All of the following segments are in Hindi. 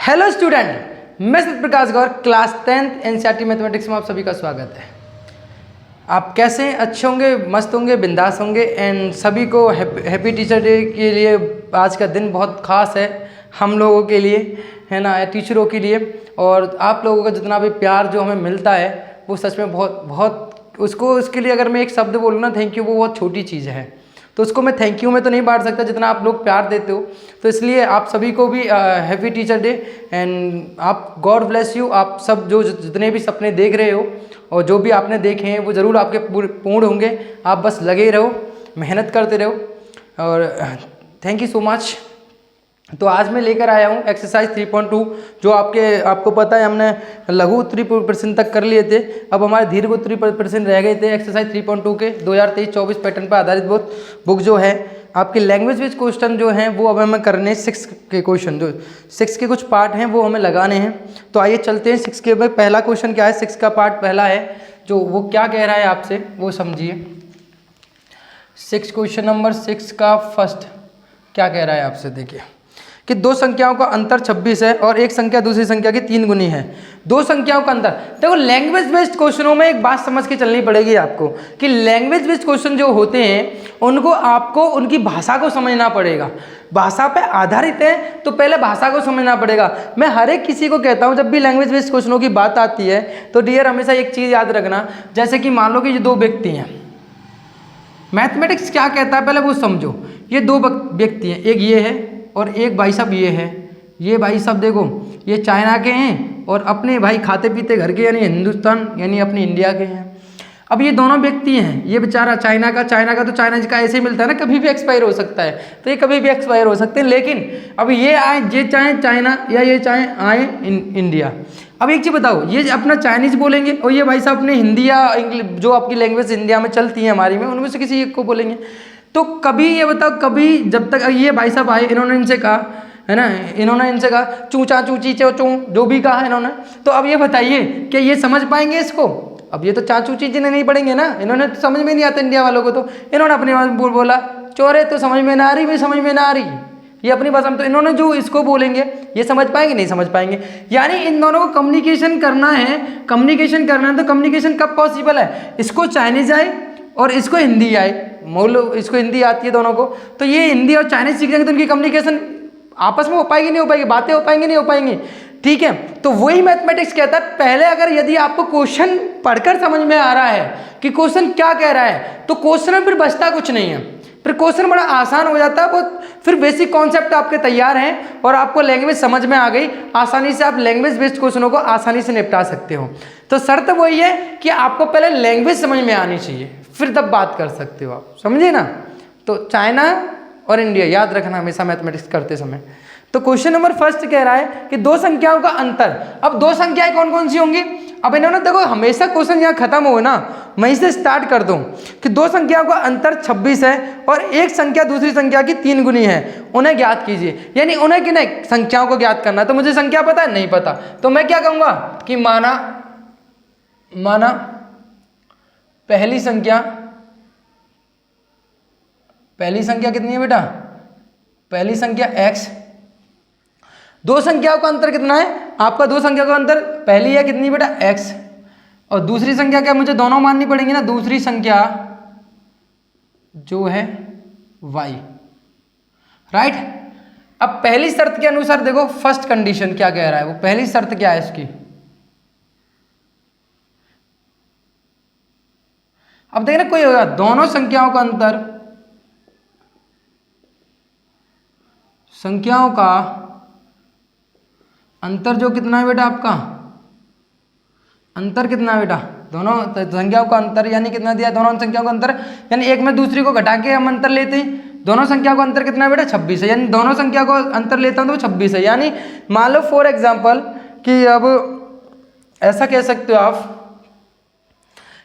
हेलो स्टूडेंट, मैं सत्यप्रकाश गौर क्लास 10th एनसीईआरटी मैथमेटिक्स में आप सभी का स्वागत है। आप कैसे हैं? अच्छे होंगे, मस्त होंगे, बिंदास होंगे। एंड सभी को हैप्पी टीचर डे के लिए आज का दिन बहुत ख़ास है हम लोगों के लिए, है ना, टीचरों के लिए। और आप लोगों का जितना भी प्यार जो हमें मिलता है वो सच में बहुत बहुत उसके लिए अगर मैं एक शब्द बोलूँ ना, थैंक यू, वो बहुत छोटी चीज़ है। तो उसको मैं थैंक यू में तो नहीं बांट सकता जितना आप लोग प्यार देते हो। तो इसलिए आप सभी को भी हैप्पी टीचर डे। एंड आप गॉड ब्लेस यू। आप सब जो जितने भी सपने देख रहे हो और जो भी आपने देखे हैं वो ज़रूर आपके पूर्ण होंगे। आप बस लगे रहो, मेहनत करते रहो। और थैंक यू सो मच। तो आज मैं लेकर आया हूँ एक्सरसाइज 3.2, जो आपको पता है हमने लघु उत्तरी प्रश्न तक कर लिए थे। अब हमारे दीर्घ उत्तरी प्रश्न रह गए थे एक्सरसाइज 3.2 के 2023-24 पैटर्न पर आधारित बुक जो है आपके लैंग्वेज बेस्ड क्वेश्चन जो हैं वो अब हमें करने 6 के क्वेश्चन, जो 6 के कुछ पार्ट हैं वो हमें लगाने हैं। तो आइए चलते हैं 6 के। पहला क्वेश्चन क्या है? 6 का पार्ट पहला है जो वो क्या कह रहा है आपसे वो समझिए। 6 क्वेश्चन नंबर 6 का फर्स्ट क्या कह रहा है आपसे, देखिए कि दो संख्याओं का अंतर 26 है और एक संख्या दूसरी संख्या की 3 गुनी है। दो संख्याओं का अंतर, देखो लैंग्वेज बेस्ड क्वेश्चनों में एक बात समझ के चलनी पड़ेगी आपको कि लैंग्वेज बेस्ड क्वेश्चन जो होते हैं उनको आपको उनकी भाषा को समझना पड़ेगा। भाषा पे आधारित है तो पहले भाषा को समझना पड़ेगा। मैं हर एक किसी को कहता हूँ जब भी लैंग्वेज बेस्ड क्वेश्चनों की बात आती है तो डियर हमेशा एक चीज़ याद रखना, जैसे कि मान लो कि ये दो व्यक्ति हैं, मैथमेटिक्स क्या कहता है पहले वो समझो। ये दो व्यक्ति हैं, एक ये है और एक भाई साहब ये है। ये भाई साहब देखो ये चाइना के हैं और अपने भाई खाते पीते घर के यानी हिंदुस्तान यानी अपने इंडिया के हैं। अब ये दोनों व्यक्ति हैं, ये बेचारा चाइना का तो चाइना का ऐसे ही मिलता है ना, कभी भी एक्सपायर हो सकता है, तो ये कभी भी एक्सपायर हो सकते हैं। लेकिन अब ये आए, ये चाहे चाइना या ये चाहे आए इंडिया। अब एक चीज़ बताओ, ये अपना चाइनीज़ बोलेंगे और ये भाई साहब अपने हिंदी या इंग्लिश जो आपकी लैंग्वेज इंडिया में चलती है हमारी में, उनमें से किसी एक को बोलेंगे। तो कभी ये बताओ, कभी जब तक ये भाई साहब आए इन्होंने इनसे कहा, है ना, इन्होंने इनसे कहा चूचा चूची चो चू जो भी कहा इन्होंने, तो अब ये बताइए कि ये समझ पाएंगे इसको? अब ये तो चाचू चीजें नहीं पढ़ेंगे ना, इन्होंने तो समझ में नहीं आता इंडिया वालों को। तो इन्होंने अपनी भाषा बोला चोरे तो समझ में ना आ रही, भी समझ में ना आ रही, ये अपनी भाषा में। तो इन्होंने जो इसको बोलेंगे ये समझ पाएंगे? नहीं समझ पाएंगे। यानी इन दोनों को कम्युनिकेशन करना है तो कम्युनिकेशन कब पॉसिबल है? इसको चाइनीज आए और इसको हिंदी आए, मान लो इसको हिंदी आती है दोनों को, तो ये हिंदी और चाइनीज सीख जाएंगे तो उनकी कम्युनिकेशन आपस में हो पाएगी नहीं हो पाएगी, बातें हो पाएंगी नहीं हो पाएंगी, ठीक है। तो वही मैथमेटिक्स कहता है पहले अगर यदि आपको क्वेश्चन पढ़कर समझ में आ रहा है कि क्वेश्चन क्या कह रहा है तो क्वेश्चन में फिर बचता कुछ नहीं है, फिर क्वेश्चन बड़ा आसान हो जाता है। बहुत फिर बेसिक कॉन्सेप्ट आपके तैयार हैं और आपको लैंग्वेज समझ में आ गई, आसानी से आप लैंग्वेज बेस्ड क्वेश्चनों को आसानी से निपटा सकते हो। तो शर्त वही है कि आपको पहले लैंग्वेज समझ में आनी चाहिए, फिर तब बात कर सकते हो आप, समझे ना। तो चाइना और इंडिया याद रखना हमेशा मैथमेटिक्स करते समय। तो क्वेश्चन नंबर फर्स्ट कह रहा है कि दो संख्याओं का अंतर। अब दो संख्याएं कौन कौन सी होंगी? अब इन्होंने देखो हमेशा क्वेश्चन यहाँ खत्म हो ना, मैं इसे स्टार्ट कर दूं कि दो संख्याओं का अंतर 26 है और एक संख्या दूसरी संख्या की 3 गुनी है, उन्हें ज्ञात कीजिए। यानी उन्हें कि नहीं संख्याओं को ज्ञात करना है। तो मुझे संख्या पता है? नहीं पता। तो मैं क्या कहूँगा कि माना पहली संख्या कितनी है बेटा? पहली संख्या x। दो संख्याओं का अंतर कितना है आपका? दो संख्या का अंतर पहली है कितनी बेटा? x, और दूसरी संख्या क्या मुझे दोनों माननी पड़ेंगी ना, दूसरी संख्या जो है y, राइट। अब पहली शर्त के अनुसार देखो फर्स्ट कंडीशन क्या कह रहा है, वो पहली शर्त क्या है इसकी। अब देखना कोई होगा दोनों संख्याओं का अंतर जो कितना है बेटा आपका? अंतर कितना है बेटा? दोनों संख्याओं का अंतर यानी कितना दिया? दोनों संख्याओं का अंतर यानी एक में दूसरी को घटा के हम अंतर लेते हैं। दोनों संख्याओं का अंतर कितना है बेटा? 26 है। यानी दोनों संख्या को अंतर लेता हूं तो 26 है। यानी मान लो फॉर एग्जांपल कि अब ऐसा कह सकते हो आप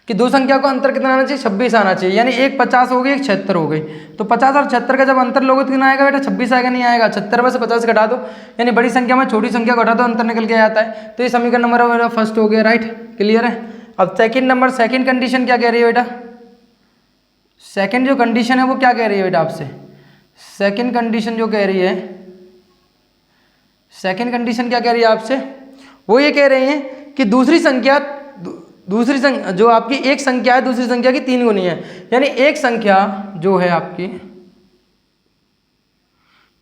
कि दो संख्या का अंतर कितना आना चाहिए? 26 आना चाहिए। यानी एक 50 हो गई, एक 76 हो गई। तो 50 और 76 का जब अंतर लोगे तो कितना आएगा बेटा? 26 आएगा, नहीं आएगा। 76 में से 50 घटा दो, यानी बड़ी संख्या में छोटी संख्या को घटा दो, अंतर निकल के आता है। तो ये समीकरण नंबर मेरा फर्स्ट हो गया, राइट, क्लियर है। अब सेकंड कंडीशन क्या कह रही है बेटा? सेकंड जो कंडीशन है वो क्या कह रही है बेटा आपसे? सेकंड कंडीशन जो कह रही है, सेकेंड कंडीशन क्या कह रही है आपसे, वो ये कह रही है कि दूसरी संख्या जो आपकी एक संख्या है दूसरी संख्या की 3 गुनी है। यानी एक संख्या जो है आपकी,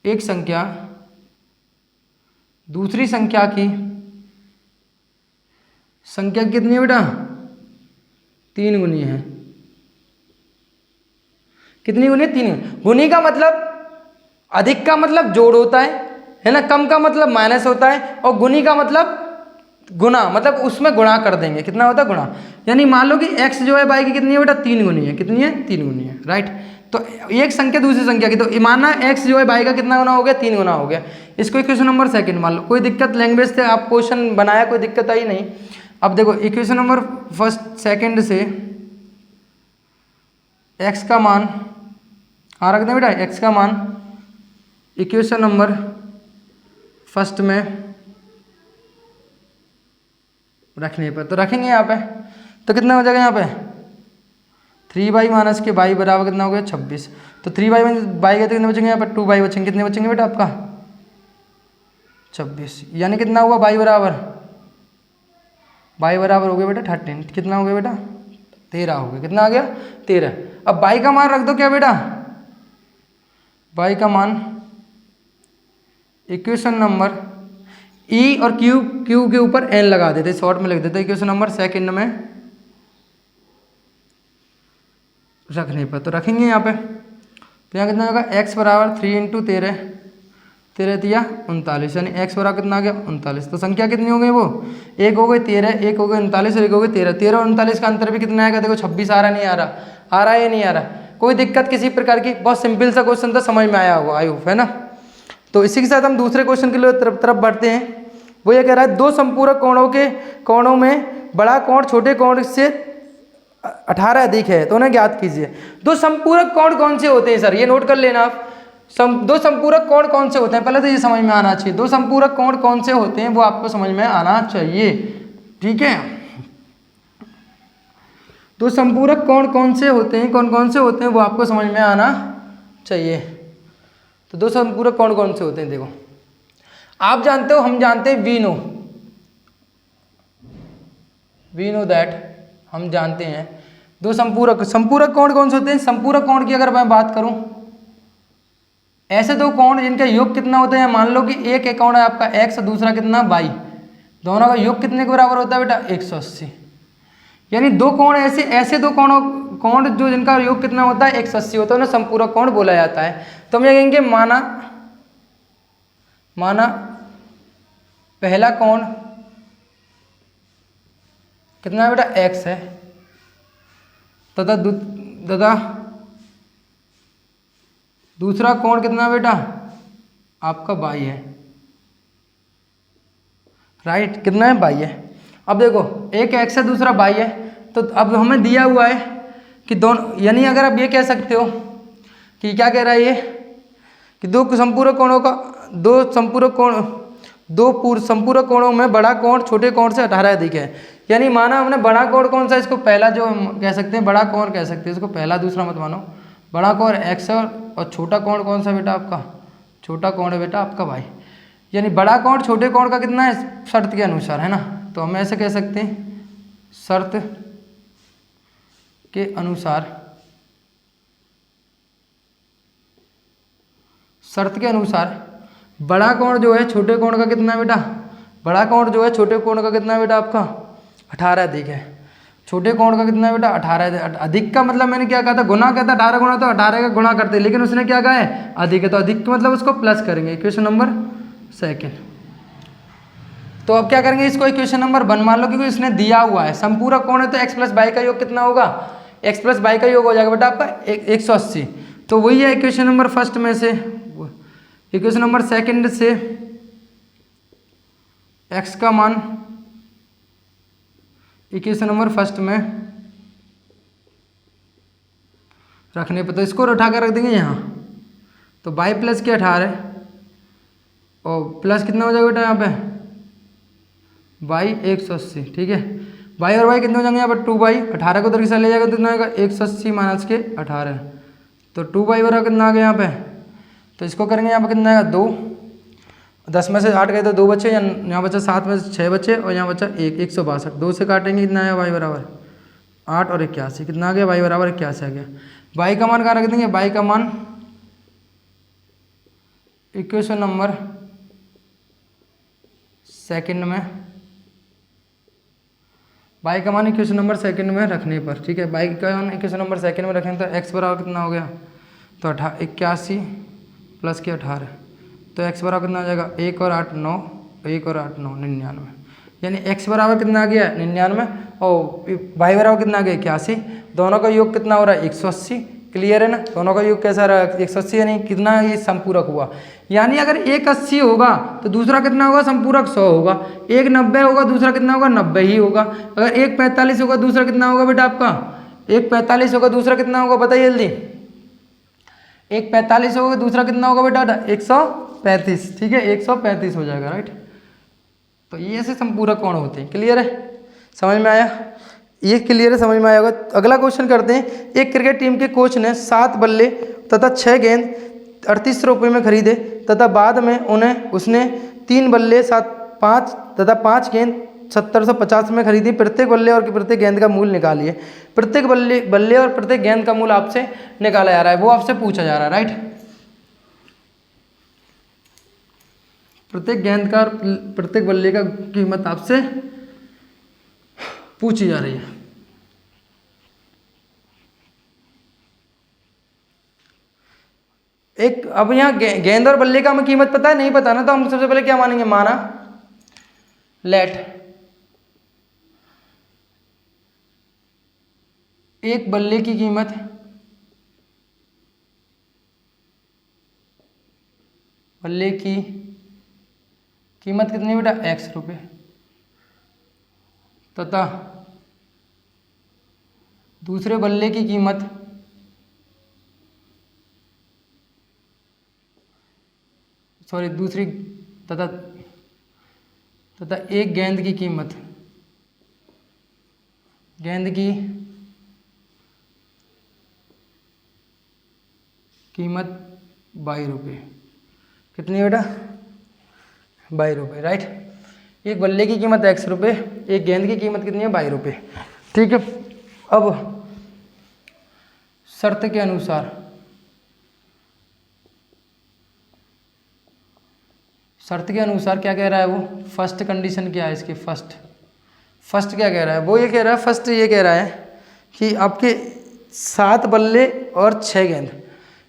एक संख्या दूसरी संख्या की संख्या कितनी है बेटा, 3 गुनी है। कितनी गुनी है, 3 गुनी का मतलब अधिक का मतलब जोड़ होता है ना, कम का मतलब माइनस होता है, और गुनी का मतलब गुना, मतलब उसमें गुणा कर देंगे, कितना होता है गुणा। यानी मान लो कि x जो है y की कितनी है बेटा, 3 गुनी है। कितनी है, 3 गुनी है, राइट। तो एक संख्या दूसरी संख्या की, तो मानना x जो है y का कितना गुना हो गया, 3 गुना हो गया। इसको इक्वेशन नंबर सेकंड मान लो। कोई दिक्कत, लैंग्वेज से आप क्वेश्चन बनाया, कोई दिक्कत आई नहीं। अब देखो इक्वेशन नंबर फर्स्ट सेकंड से x का मान कहाँ रख दें बेटा, x का मान इक्वेशन नंबर फर्स्ट में रखने पर, तो रखेंगे यहाँ पे, तो कितना हो जाएगा यहाँ पे 3y माइनस के y बराबर कितना हो गया 26। तो 3y बाई के कितने बचेंगे यहाँ पर 2y बचेंगे। कितने बचेंगे बेटा आपका 26। यानी कितना हुआ y बराबर हो गया बेटा 13। कितना हो गया बेटा 13 हो गया। कितना आ गया 13। अब y का मान रख दो क्या बेटा, y का मान इक्वेशन नंबर ई और क्यू के ऊपर एन लगा देते, शॉर्ट में लिख देते इक्वेशन नंबर सेकंड में रखने पर। तो रखेंगे यहाँ पे, तो यहाँ कितना होगा x बराबर 3 × 13, 13 तिया 39। यानी x बराबर कितना आ गया 39। तो संख्या कितनी हो गई, वो एक हो गई 13, एक हो गई 39 और एक हो गई 13। 13 और 39 का अंतर भी कितना आएगा, देखो 26 आ रहा नहीं आ रहा, आ रहा है या नहीं आ रहा। कोई दिक्कत किसी प्रकार की, बहुत सिंपल सा क्वेश्चन था, समझ में आया होगा, आई होप, है ना। तो इसी के साथ हम दूसरे क्वेश्चन के लिए तरफ बढ़ते हैं। वो ये कह रहा है दो संपूरक कोणों में बड़ा कोण छोटे कोण से 18 अधिक है, तो उन्हें ज्ञात कीजिए। दो संपूरक कोण कौन से होते हैं सर, ये नोट कर लेना आप। दो संपूरक कोण कौन से होते हैं, पहले तो ये समझ में आना चाहिए। दो संपूरक कोण कौन से होते हैं वो आपको समझ में आना चाहिए, ठीक है। दो संपूरक कोण कौन से होते हैं, कौन से होते हैं वो आपको समझ में आना चाहिए। तो दो संपूरक कोण कौन से होते हैं, देखो आप जानते हो, हम जानते हैं, वी नो दैट, हम जानते हैं। दो संपूरक कोण कौन से होते हैं। संपूरक कोण की अगर मैं बात करूं, ऐसे दो कोण जिनका योग कितना होता है, मान लो कि एक कोण है आपका x और दूसरा कितना y, दोनों का योग कितने के बराबर होता है बेटा 180। यानी दो कोण ऐसे दो कोण जो जिनका योग कितना होता है 180 होता है, उन्हें संपूरक कोण बोला जाता है। तो हम ये कहेंगे माना पहला कोण कितना है बेटा x है, तथा दूसरा कोण कितना बेटा आपका y है, राइट। कितना है y है। अब देखो एक x है दूसरा y है, तो अब हमें दिया हुआ है कि दोनों, यानी अगर आप ये कह सकते हो कि क्या कह रहा है ये, कि दो संपूरक कोणों में बड़ा कोण छोटे कोण से 18 अधिक है। यानी माना हमने बड़ा कोण कौन सा, इसको पहला जो हम कह सकते हैं बड़ा कोण कह सकते हैं इसको, पहला दूसरा मत मानो। बड़ा कोण x है और छोटा कोण कौन सा बेटा आपका, छोटा कोण है बेटा आपका y। यानी बड़ा कोण छोटे कोण का कितना है शर्त के अनुसार, है ना। तो हम ऐसे कह सकते हैं शर्त के अनुसार बड़ा कोण जो है छोटे कोण का कितना है बेटा, बड़ा कोण जो है छोटे कोण का कितना है बेटा आपका 18 अधिक है। छोटे कोण का कितना है बेटा 18 अधिक का मतलब मैंने क्या कहा था, गुना कहता 18 गुना, तो 18 का गुणा करते, लेकिन उसने क्या कहा है अधिक है, तो अधिक का मतलब उसको प्लस करेंगे। Equation number second. तो अब क्या करेंगे, इसको इक्वेशन नंबर 1 मान लो, क्योंकि इसने दिया हुआ है संपूरक कोण है, तो x प्लस y का योग कितना होगा, x प्लस y का योग हो जाएगा बेटा आपका 180। तो वही है इक्वेशन नंबर फर्स्ट में से, इक्वेशन नंबर सेकंड से x का मान इक्वेशन नंबर फर्स्ट में रखने पर, तो इसको उठा कर रख देंगे यहाँ। तो y प्लस के 18 और प्लस कितना हो जाएगा बेटा यहाँ पे y 180, ठीक है। y और y कितने हो जाएंगे यहाँ पर 2y, 18 को उधर की साइड ले जाएगा तो कितना आएगा 180 माइनस के 18, तो 2y बराबर कितना आ गया यहाँ पे। तो इसको करेंगे यहाँ पे कितना आएगा 2, 10 में से 8 गए तो 2 बचे, यहाँ बचा 7 में से 6 बचे और यहाँ बचा 162। 2 से काटेंगे कितना आया वाई बराबर 8 और 81, कितना आ गया वाई बराबर 81 आ गया। वाई का मान कहाँ रख देंगे, वाई का मान इक्वेशन नंबर सेकंड में, वाई का मान इक्वेशन नंबर सेकंड में रखने पर, ठीक है, वाई का मान इक्वेशन नंबर सेकंड में रखने तो एक्स बराबर कितना हो गया, तो 81 प्लस के 18, तो एक्स बराबर कितना आ जाएगा 1 और 8 9, 1 और 8 9 99, यानी एक्स बराबर कितना आ गया 99 और वाई बराबर कितना आ गया 81। दोनों का योग कितना हो रहा है 180, क्लियर है ना। दोनों का योग कैसा रहा 180, यानी कितना ये संपूरक हुआ। यानी अगर एक 80 होगा तो दूसरा कितना होगा संपूरक 100 होगा, एक 90 होगा दूसरा कितना होगा 90 ही होगा। अगर एक 45 होगा दूसरा कितना होगा बेटा आपका, एक 45 होगा दूसरा कितना होगा बताइए जल्दी, एक 45 होगा दूसरा कितना होगा बेटा 135, ठीक है 135 हो जाएगा, राइट। तो ये ऐसे संपूरक कोण होते हैं, क्लियर है, समझ में आया, ये क्लियर है, समझ में आया होगा। अगला क्वेश्चन करते हैं। एक क्रिकेट टीम के कोच ने 7 बल्ले तथा 6 गेंद 38 रुपये में खरीदे तथा बाद में उसने 3 बल्ले 5 तथा 5 गेंद 1750 में खरीदी। प्रत्येक बल्ले और प्रत्येक गेंद का मूल्य निकालिए। प्रत्येक बल्ले और प्रत्येक गेंद का मूल्य आपसे निकाला जा रहा है, वो आपसे पूछा जा रहा है, राइट। प्रत्येक गेंद का प्रत्येक बल्ले का कीमत आपसे पूछी जा रही है। एक अब यहाँ गेंद और बल्ले का हमें कीमत पता है, नहीं पता ना, तो हम सबसे पहले क्या मानेंगे, माना लेट एक बल्ले की कीमत कितनी बेटा x रुपये तथा दूसरे बल्ले की कीमत तथा एक गेंद की कीमत कीमत 22 रुपये, कितनी बेटा 22 रुपये, राइट। एक बल्ले की कीमत x रुपये, एक गेंद की कीमत कितनी है 22 रुपये, ठीक है। अब शर्त के अनुसार क्या कह रहा है वो, फर्स्ट कंडीशन क्या है इसकी, फर्स्ट क्या कह रहा है वो, ये कह रहा है फर्स्ट ये कह रहा है कि आपके 7 बल्ले और 6 गेंद,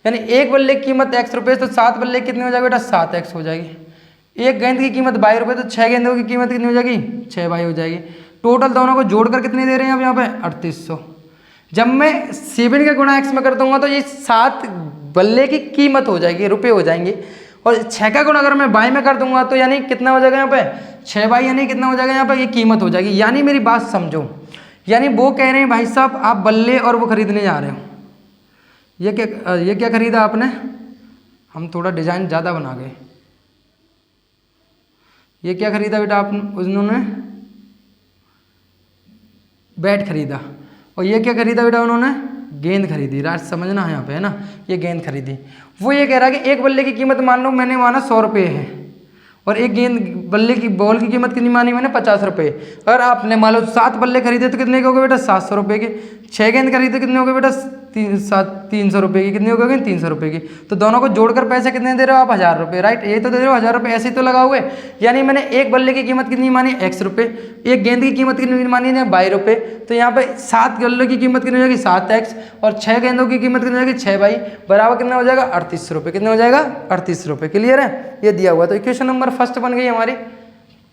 यानी एक बल्ले की कीमत x रुपये, तो 7 बल्ले कितनी हो जाएगी बेटा 7x हो जाएगी। एक गेंद की कीमत 22 रुपये, तो 6 गेंदों की कीमत कितनी हो जाएगी 6 बाई हो जाएगी। टोटल दोनों को जोड़कर कितनी दे रहे हैं अब यहाँ पे 3800। जब मैं 7 का गुणा x में कर दूंगा तो ये 7 बल्ले की कीमत हो जाएगी, रुपये हो जाएंगे, और 6 का गुणा अगर मैं बाई में कर दूंगा तो यानी कितना हो जाएगा यहाँ पे 6 बाई, यानी कितना हो जाएगा यहाँ पे ये कीमत हो जाएगी। यानी मेरी बात समझो, यानी वो कह रहे हैं भाई साहब आप बल्ले और वो खरीदने जा रहे हो, ये क्या खरीदा आपने, हम थोड़ा डिजाइन ज़्यादा बना गए, ये क्या खरीदा बेटा उन्होंने बैट खरीदा, और ये क्या खरीदा बेटा उन्होंने गेंद खरीदी, राइट, समझना है यहाँ पे, है ना, ये गेंद खरीदी। वो ये कह रहा है कि एक बल्ले की कीमत मान लो मैंने माना 100 रुपये है, और एक गेंद बल्ले की बॉल की कीमत कितनी मानी मैंने 50 रुपये। अगर आपने मान लो 7 बल्ले खरीदे तो कितने के हो गए बेटा 700 रुपये के, 6 गेंद खरीदे कितने हो गए बेटा 300 रुपये की, कितनी हो गई 300 रुपये की। तो दोनों को जोड़कर पैसे कितने दे रहे हो आप 1000 रुपये, राइट, ये तो दे रहे हो 1000 रुपये, ऐसे ही तो लगाओगे। यानी मैंने एक बल्ले की कीमत कितनी मानी x रुपये, एक गेंद की कीमत कितनी मानी है 22 रुपये, तो यहाँ पे 7 बल्ले की कीमत कितनी हो जाएगी 7x, और 6 गेंदों की कीमत कितनी हो जाएगी 6 बाई, बराबर कितना हो जाएगा 38 रुपये, कितने हो जाएगा 38 रुपये, क्लियर है, ये दिया हुआ। तो इक्वेशन नंबर फर्स्ट बन गई हमारी,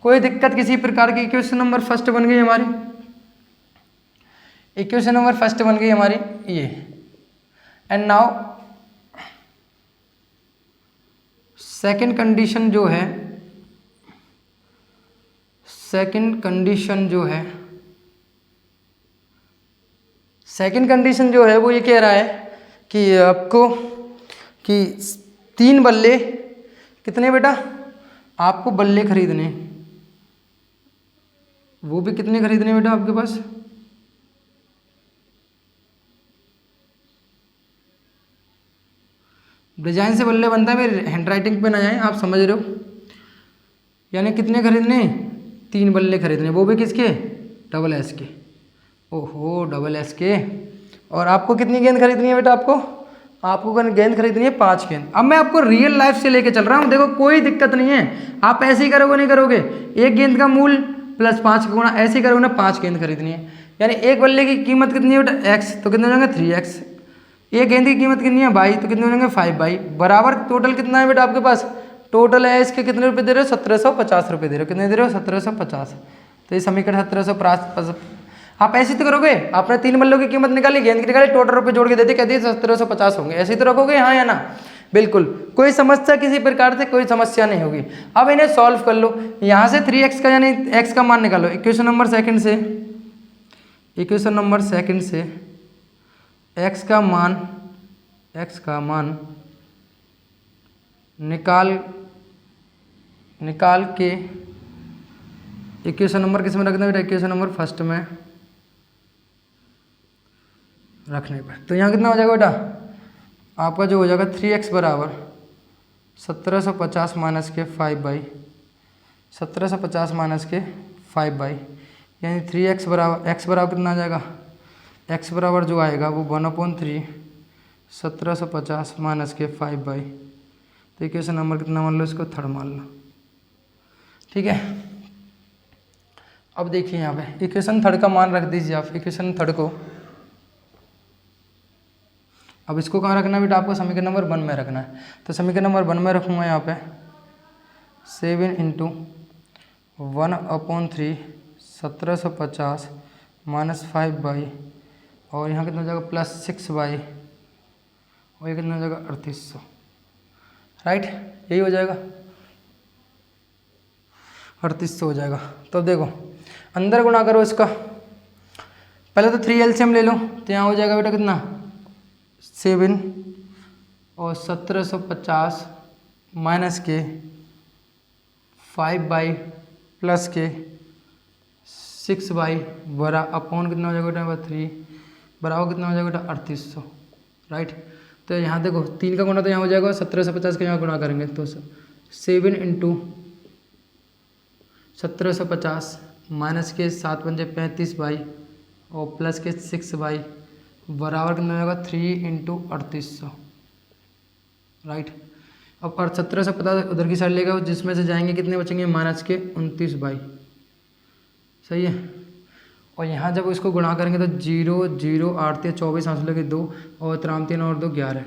कोई दिक्कत किसी प्रकार की, इक्वेशन नंबर फर्स्ट बन गई हमारी, इक्वेशन नंबर फर्स्ट बन गई हमारी ये। एंड नाउ सेकंड कंडीशन जो है, सेकंड कंडीशन जो है वो ये कह रहा है कि आपको कि 3 बल्ले कितने बेटा आपको बल्ले खरीदने, वो भी कितने खरीदने बेटा आपके पास, डिजाइन से बल्ले बनता है, मेरी हैंड राइटिंग पे ना जाए, आप समझ रहे हो, यानी कितने खरीदने, 3 बल्ले खरीदने, वो भी किसके, डबल एस के। ओहो डबल एस के। और आपको कितनी गेंद खरीदनी है बेटा, आपको गेंद खरीदनी है 5 गेंद। अब मैं आपको रियल लाइफ से लेके चल रहा हूँ, देखो कोई दिक्कत नहीं है, आप ऐसे ही करोगे नहीं करोगे, 1 गेंद का मूल प्लस 5 का गुणा, ऐसे ही करोगे ना, 5 गेंद खरीदनी है। यानी एक बल्ले की कीमत कितनी है बेटा, एक्स, तो कितने हो जाएंगे 3x। एक गेंद की कीमत कितनी है बाई, तो कितने हो जाएंगे 5 बाई, बराबर टोटल कितना है बेटा आपके पास, टोटल है इसके कितने रुपए दे रहे हो, 1750 रुपये दे रहे हो। कितने दे रहे हो, 1750। तो ये समीकरण 1750। आप ऐसे ही तो करोगे, आपने 3 बल्लों की कीमत निकाली, गेंद की निकाली, टोटल रुपए जोड़ के देते, कहते 1750 होंगे, ऐसे ही तो रखोगे, हाँ या ना, बिल्कुल। कोई समस्या किसी प्रकार से कोई समस्या नहीं होगी। अब इन्हें सॉल्व कर लो, यहाँ से 3x का यानी x का मान निकालो। इक्वेशन नंबर सेकंड से x का मान निकाल के इक्वेशन नंबर किस में रखना है बेटा, इक्वेशन नंबर फर्स्ट में रखने पर। तो यहाँ कितना हो जाएगा बेटा आपका, जो हो जाएगा 3x बराबर 1750 माइनस के 5 बाई, 1750 माइनस के 5 बाई, यानी 3x बराबर, x बराबर कितना आ जाएगा, x बराबर जो आएगा वो 1/3 1750 माइनस के 5 बाई। तो इक्वेशन नंबर कितना मान लो, इसको थर्ड मान लो, ठीक है। अब देखिए यहाँ पे इक्वेशन थर्ड का मान रख दीजिए आप, इक्वेशन थर्ड को। अब इसको कहाँ रखना है बेटा, आपको समीकरण नंबर 1 में रखना है। तो समीकरण नंबर 1 में रखूँगा यहाँ पे 7 × 1/3 1750 माइनस 5 बाई, और यहाँ कितना हो जाएगा प्लस 6 बाई, और ये कितना हो जाएगा 3800, राइट, यही हो जाएगा 3800 हो जाएगा। तो देखो अंदर गुणा करो इसका, पहले तो 3 एलसीएम ले लो, तो यहाँ हो जाएगा बेटा कितना 7 और 1750 माइनस के 5 बाई प्लस के 6 बाई बरा अपॉन कितना हो जाएगा बेटा 3 बराबर कितना हो जाएगा बेटा 3800, राइट। तो यहाँ देखो 3 का गुणा तो यहाँ हो जाएगा, 1750 का यहाँ गुणा करेंगे तो 7 × 1750 माइनस के 7 × 35 बाई और प्लस के 6 बाई बराबर कितना हो जाएगा 3 × 3800, राइट। अब 1750 उधर की साइड लेगा, जिसमें से जाएंगे कितने बचेंगे माइनस के 29 बाई, सही है। और यहाँ जब इसको गुणा करेंगे तो 0 0 8 3 24 हाथ लगे 2 और 3 3 और 2 11,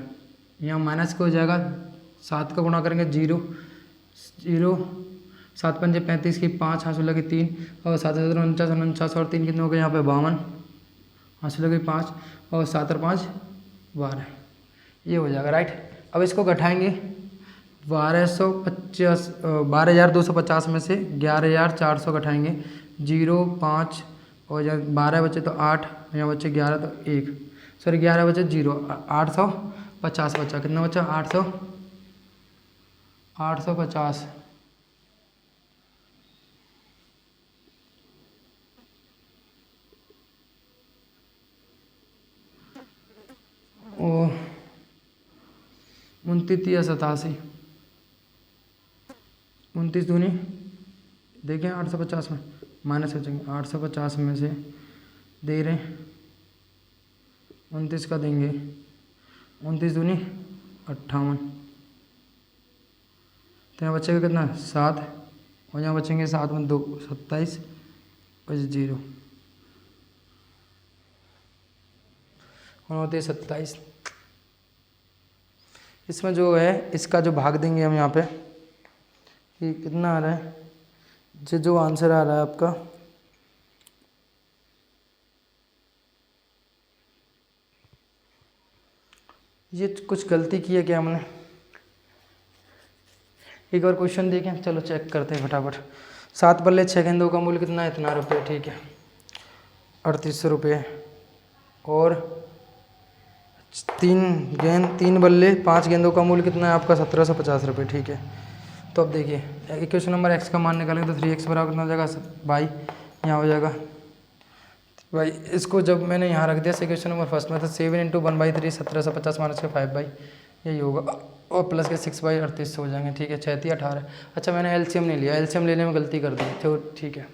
यहाँ माइनस का हो जाएगा 7 का गुणा करेंगे 0 0 7 × 35 की 5 हाथ लगे 3 और 7 49 49 और 3 कितने हो गए यहाँ पे 52 हाथ लगे 5 और 7 और 5 12, ये हो जाएगा, राइट। अब इसको घटाएंगे 12,250 में से 11,400 घटाएंगे, 0 5 और जब 12 बचे तो 8, यहाँ बचे 11 तो 1, सॉरी 11 बचे 0, 850 बचा, कितना बचा 850। ओ 29 या 87, 29 दूनी देखें 850 में माइनस हो जाएंगे, 850 में से दे रहे 29 का देंगे, 29 दूनी 58, तो यहाँ बचेगा कितना 7 और यहाँ बचेंगे 7 में 2 27 और 0 और होते हैं 27। इसमें जो है इसका जो भाग देंगे हम यहाँ पे कि कितना आ रहा है, जो आंसर आ रहा है आपका ये कुछ गलती की है क्या हमने, एक और क्वेश्चन देखें, चलो चेक करते हैं फटाफट। 7 बल्ले 6 गेंदों का मूल्य कितना है, इतना रुपये, ठीक है 3800 रुपये। और 3 बल्ले 5 गेंदों का मूल्य कितना है आपका 1750 रुपये, ठीक है। तो अब देखिए इक्वेशन नंबर x का मान निकालेंगे तो 3x बराबर कितना हो जाएगा बाई, यहाँ हो जाएगा भाई, इसको जब मैंने यहाँ रख दिया इक्वेशन नंबर फर्स्ट में तो 7 × 1/3 1750 माइनस के 5 बाई, यही होगा और प्लस के 6/38 हो जाएंगे। ठीक है, 6 18। अच्छा मैंने एलसीएम नहीं लिया, एलसीएम लेने में गलती कर दी। तो ठीक है,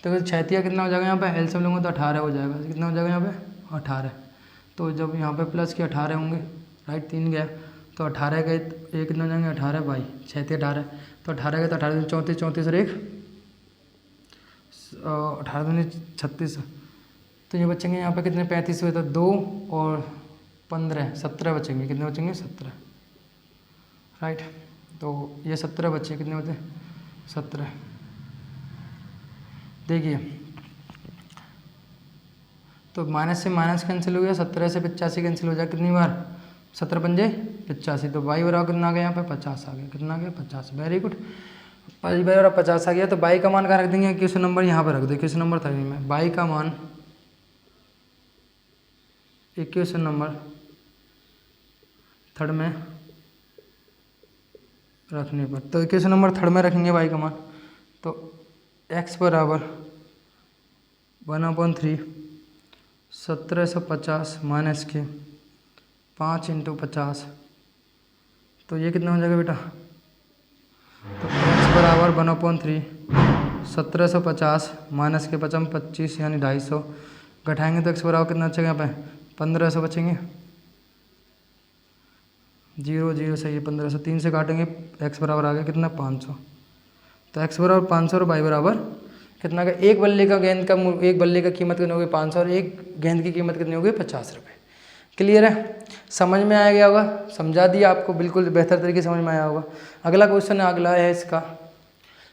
तो 6 कितना हो जाएगा यहाँ पे, एलसीएम लूँगा तो 18 हो जाएगा। कितना हो जाएगा यहाँ पे 18। तो जब यहाँ पे प्लस के 18 होंगे, राइट 3 गया तो 18 गए, तो ये कितना हो जाएंगे 18 बाई 6 18। तो 18 गए तो 18 34 34 और 1 18 दूनी 36। तो ये बचेंगे यहाँ पे कितने 35 हुए, तो 2 और 15 17 बचेंगे। कितने बचेंगे 17, राइट। तो ये 17 बचे, कितने बचे 17। देखिए तो माइनस से माइनस कैंसिल हो गया, 17 से 85 कैंसिल हो जाए कितनी बार, 17 पंजे 85। तो बाई बराबर कितना आ गया यहाँ पे 50 आ गया। कितना आ गया 50, वेरी गुड। बाई बराबर 50 आ गया। तो बाई का मान कहाँ रख देंगे, क्वेश्चन नंबर यहाँ पर रख दो, क्वेश्चन नंबर 3 में बाई का मान क्वेश्चन नंबर 3 में रखने पर। तो क्वेश्चन नंबर 3 में रखेंगे बाई का मान। तो x बराबर 1/3 1750 माइनस के 5 × 50। तो ये कितना हो जाएगा बेटा, तो x बराबर 1/3 1750 माइनस के 25 यानी 250 घटाएंगे तो x बराबर कितना बचेगा यहाँ पे 1500 बचेंगे। 0 0 सही है, 1500 3 से काटेंगे, x बराबर आ गया कितना 500। तो x बराबर 500 और y बराबर कितना का, एक बल्ले का गेंद का, एक बल्ले का कीमत कितनी होगी 500 और एक गेंद की कीमत कितनी होगी 50 रुपये। क्लियर है, समझ में आ गया होगा, समझा दिया आपको, बिल्कुल बेहतर तरीके से समझ में आया होगा। अगला क्वेश्चन है, अगला है इसका,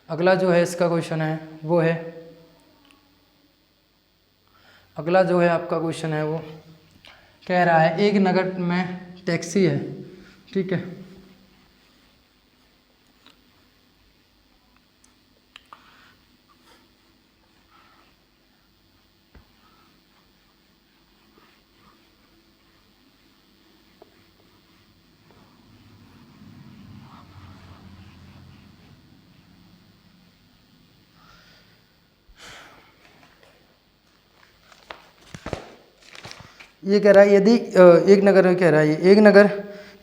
अगला जो है इसका क्वेश्चन है वो है, अगला जो है आपका क्वेश्चन है वो कह रहा है एक नगर में टैक्सी है, ठीक है। ये कह रहा है यदि एक नगर में कह रहा है ये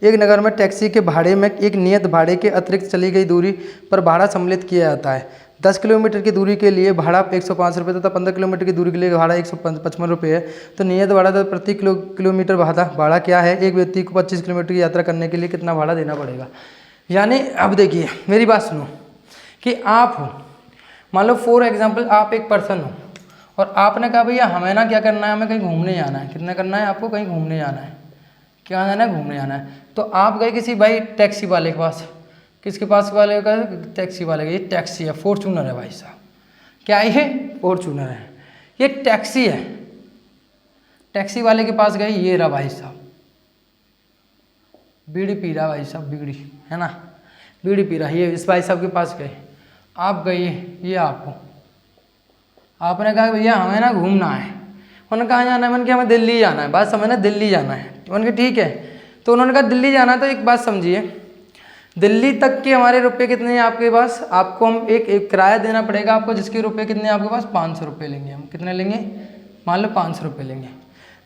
एक नगर में टैक्सी के भाड़े में एक नियत भाड़े के अतिरिक्त चली गई दूरी पर भाड़ा सम्मिलित किया जाता है। 10 किलोमीटर की दूरी के लिए भाड़ा 105 रुपये तथा 15 किलोमीटर की दूरी के लिए भाड़ा 155 रुपये है। तो नियत भाड़ा तो प्रति किलोमीटर भाड़ा क्या है, एक व्यक्ति को 25 किलोमीटर की यात्रा करने के लिए कितना भाड़ा देना पड़ेगा। यानी अब देखिए मेरी बात सुनो कि आप हो, मान लो फॉर एग्जाम्पल आप एक पर्सन हो और आपने कहा भैया हमें ना क्या करना है, हमें कहीं घूमने जाना है। कितना करना है आपको, कहीं घूमने जाना है। क्या जाना है, घूमने जाना है। तो आप गए किसी भाई टैक्सी वाले के पास, किसके पास वाले का, टैक्सी वाले का। ये टैक्सी है, फॉर्चूनर है भाई साहब। क्या ये फॉर्चूनर है, ये टैक्सी है। टैक्सी वाले के पास गए, ये रहा भाई साहब बीड़ी पी रहा भाई साहब, बीड़ी है ना, बीड़ी पी रहा। ये इस भाई साहब के पास गए, आप गए, ये आपको, आपने कहा भैया हमें ना घूमना है। उन्होंने कहा जाना है, मैंने कहा हमें दिल्ली जाना है। बात समझना, दिल्ली जाना है। उन्होंने कहा ठीक है। तो उन्होंने कहा दिल्ली जाना है, तो एक बात समझिए, दिल्ली तक के हमारे रुपए कितने हैं आपके पास, आपको हम एक किराया देना पड़ेगा आपको, जिसके रुपए कितने हैं आपके पास 500 रुपये लेंगे हम। कितने लेंगे, मान लो 500 रुपये लेंगे।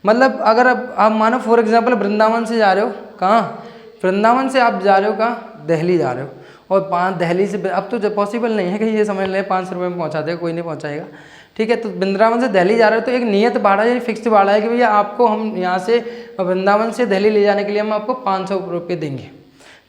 मतलब अगर आप मानो फॉर एग्जाम्पल वृंदावन से जा रहे हो, कहाँ, वृंदावन से आप जा रहे हो कहाँ, दिल्ली जा रहे हो, और दिल्ली से अब तो पॉसिबल नहीं है कि ये समझ लें 500 रुपये में पहुँचा देगा, कोई नहीं पहुँचाएगा, ठीक है। तो वृंदावन से दिल्ली जा रहे हो तो एक नियत भाड़ा है, फिक्स भाड़ा है कि भैया आपको हम यहाँ से वृंदावन से दिल्ली ले जाने के लिए हम आपको 500 रुपये देंगे,